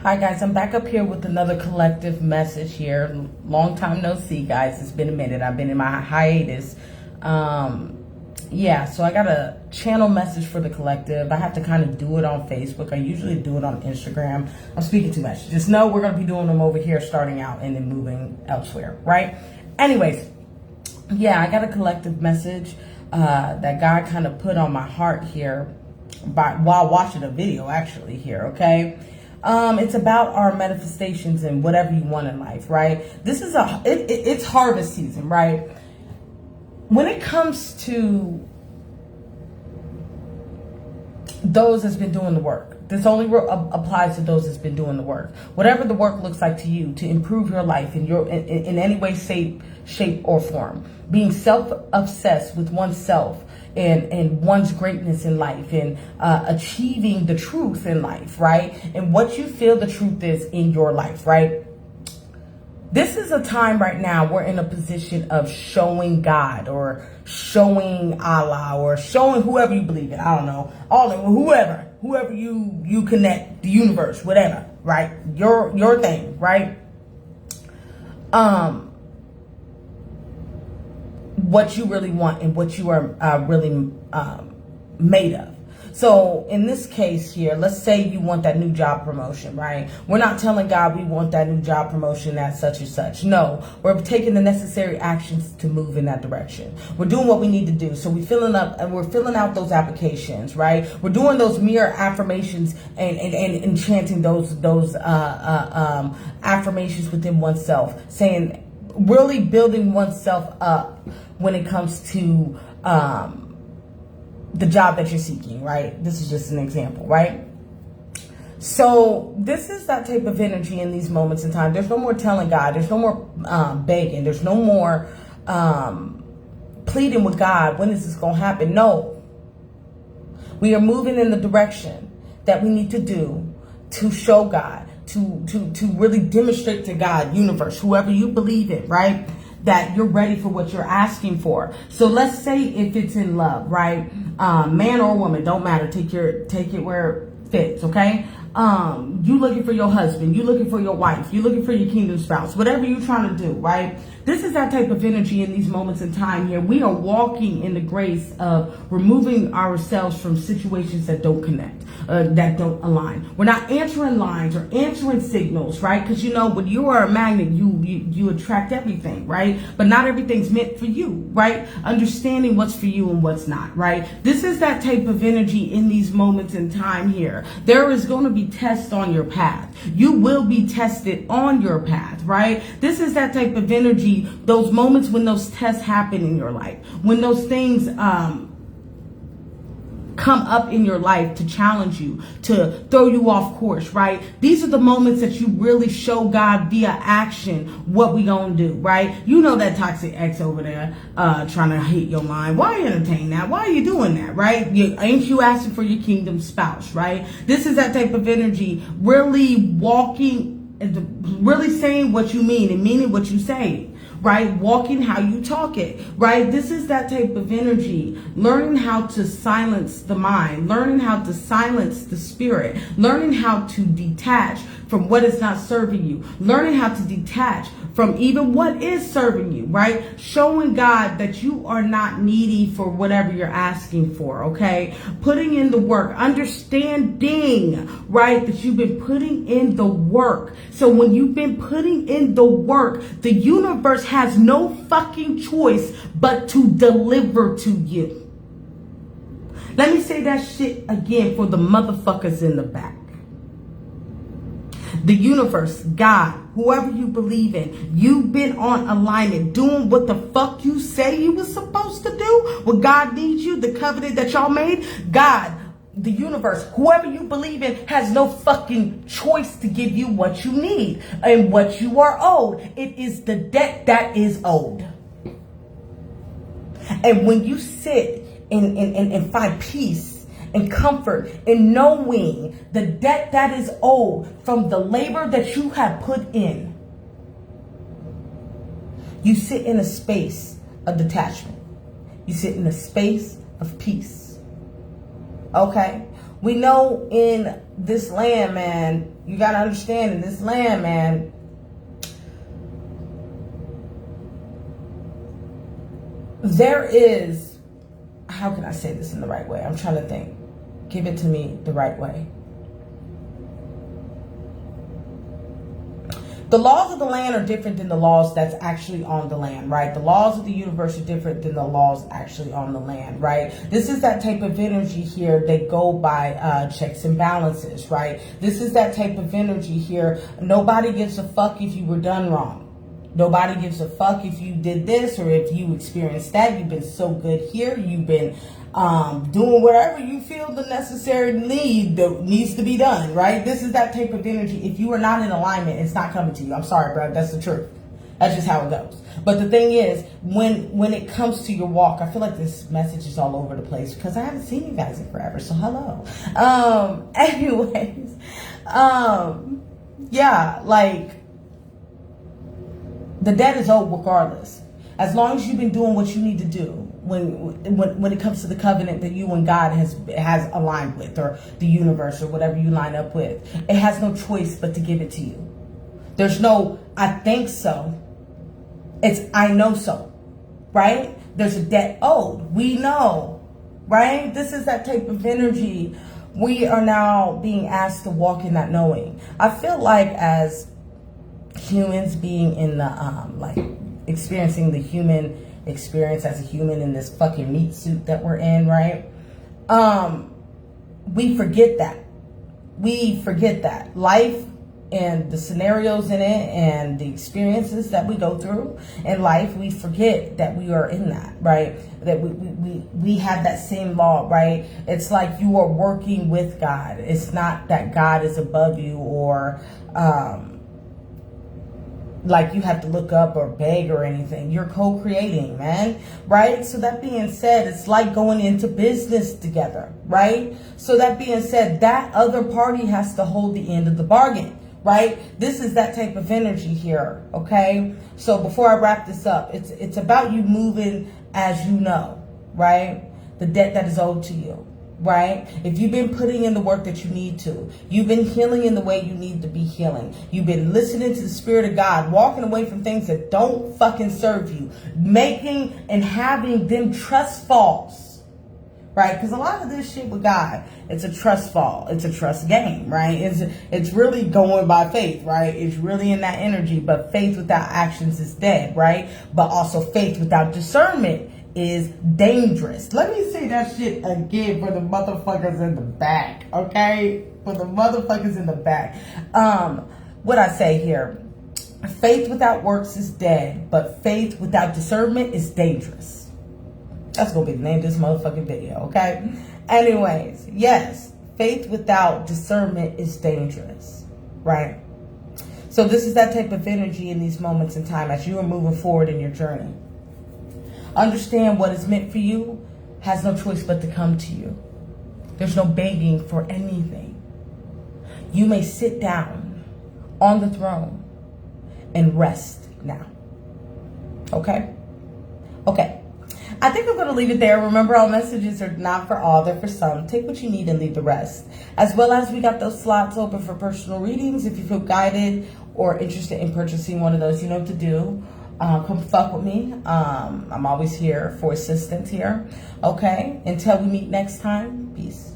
Hi guys, I'm back up here with another collective message here. Long time no see, guys. It's been a minute. I've been in my hiatus. Yeah, so I got a channel message for the collective. I have to kind of do it on Facebook. I usually do it on Instagram. I'm speaking too much. Just know we're going to be doing them over here starting out and then moving elsewhere, right? Anyways, yeah, I got a collective message that God kind of put on my heart here while watching a video actually here, okay? It's about our manifestations and whatever you want in life, right? This is it's harvest season, right? When it comes to those that's been doing the work, this only applies to those that's been doing the work. Whatever the work looks like to you to improve your life in any way, shape or form, being self-obsessed with oneself and one's greatness in life and achieving the truth in life, right? And what you feel the truth is in your life, right? This is a time right now we're in a position of showing God or showing Allah or showing whoever you believe in. I don't know. Whoever you connect, the universe, whatever, right? Your thing, right? What you really want and what you are really made of. So in this case here, let's say you want that new job promotion, right? We're not telling God we want that new job promotion at such and such. No, we're taking the necessary actions to move in that direction. We're doing what we need to do. So we're filling out those applications, right? We're doing those mirror affirmations and chanting those affirmations within oneself, saying, really building oneself up when it comes to the job that you're seeking, right? This is just an example, right? So this is that type of energy in these moments in time. There's no more telling God. There's no more begging. There's no more pleading with God. When is this going to happen? No. We are moving in the direction that we need to do to show God, to really demonstrate to God, universe, whoever you believe in, right? That you're ready for what you're asking for. So let's say if it's in love, right? Man or woman, don't matter. Take it where it fits, okay? You looking for your husband, you looking for your wife, you looking for your kingdom spouse, whatever you're trying to do, right? This is that type of energy in these moments in time here. We are walking in the grace of removing ourselves from situations that don't connect, that don't align. We're not answering lines or answering signals, right? Because you know, when you are a magnet, you attract everything, right? But not everything's meant for you, right? Understanding what's for you and what's not, right? This is that type of energy in these moments in time here. There is going to be tests on your path. You will be tested on your path, right? This is that type of energy, those moments when those tests happen in your life, when those things come up in your life to challenge you, to throw you off course, right? These are the moments that you really show God via action what we gonna do, right? You know that toxic ex over there trying to hit your mind. Why entertain that? Why are you doing that, right? Ain't you asking for your kingdom spouse, right? This is that type of energy, really walking, really saying what you mean and meaning what you say, right? Walking how you talk it, right? This is that type of energy. Learning how to silence the mind, learning how to silence the spirit, learning how to detach from what is not serving you, learning how to detach from even what is serving you, right? Showing God that you are not needy for whatever you're asking for, okay? Putting in the work, understanding, right, that you've been putting in the work. So when you've been putting in the work, the universe has no fucking choice but to deliver to you. Let me say that shit again for the motherfuckers in the back. The universe, God, whoever you believe in, you've been on alignment, doing what the fuck you say you was supposed to do. What God needs you, the covenant that y'all made, God, the universe, whoever you believe in, has no fucking choice to give you what you need and what you are owed. It is the debt that is owed. And when you sit and find peace and comfort in knowing the debt that is owed from the labor that you have put in, you sit in a space of detachment. You sit in a space of peace. Okay? We know in this land, man, you got to understand, in this land, man, there is, how can I say this in the right way? I'm trying to think. Give it to me the right way. The laws of the land are different than the laws that's actually on the land, right? The laws of the universe are different than the laws actually on the land, right? This is that type of energy here. They go by checks and balances, right? This is that type of energy here. Nobody gives a fuck if you were done wrong. Nobody gives a fuck if you did this or if you experienced that. You've been so good here. You've been doing whatever you feel the necessary need that needs to be done, right? This is that type of energy. If you are not in alignment, it's not coming to you. I'm sorry, bro. That's the truth. That's just how it goes. But the thing is, when it comes to your walk, I feel like this message is all over the place because I haven't seen you guys in forever. So hello. Anyways, yeah, like the debt is owed regardless. As long as you've been doing what you need to do. When it comes to the covenant that you and God has aligned with, or the universe, or whatever you line up with, it has no choice but to give it to you. There's no I think so. It's I know so, right? There's a debt owed. We know, right? This is that type of energy. We are now being asked to walk in that knowing. I feel like as humans, being in the like experiencing the human experience as a human in this fucking meat suit that we're in, right? We forget that. We forget that. Life and the scenarios in it and the experiences that we go through in life, we forget that we are in that, right? That we have that same law, right? It's like you are working with God. It's not that God is above you or like you have to look up or beg or anything. You're co-creating, man, right? So that being said, it's like going into business together, right? So that being said, that other party has to hold the end of the bargain, right? This is that type of energy here, okay? So before I wrap this up, it's about you moving as you know, right? The debt that is owed to you. Right? If you've been putting in the work that you need to, you've been healing in the way you need to be healing, you've been listening to the Spirit of God, walking away from things that don't fucking serve you, making and having them trust falls, right? Because a lot of this shit with God, it's a trust fall, it's a trust game, right? It's really going by faith, right? It's really in that energy, but faith without actions is dead, right? But also faith without discernment is dangerous. Let me say that shit again for the motherfuckers in the back, okay? For the motherfuckers in the back. What I say here, faith without works is dead, but faith without discernment is dangerous. That's gonna be the name of this motherfucking video, okay? Anyways, yes, faith without discernment is dangerous, right? So this is that type of energy in these moments in time as you are moving forward in your journey. Understand what is meant for you has no choice but to come to you. There's no begging for anything. You may sit down on the throne and rest now. Okay? Okay. I think I'm going to leave it there. Remember, all messages are not for all. They're for some. Take what you need and leave the rest. As well as we got those slots open for personal readings. If you feel guided or interested in purchasing one of those, you know what to do. Come fuck with me. I'm always here for assistance here. Okay? Until we meet next time. Peace.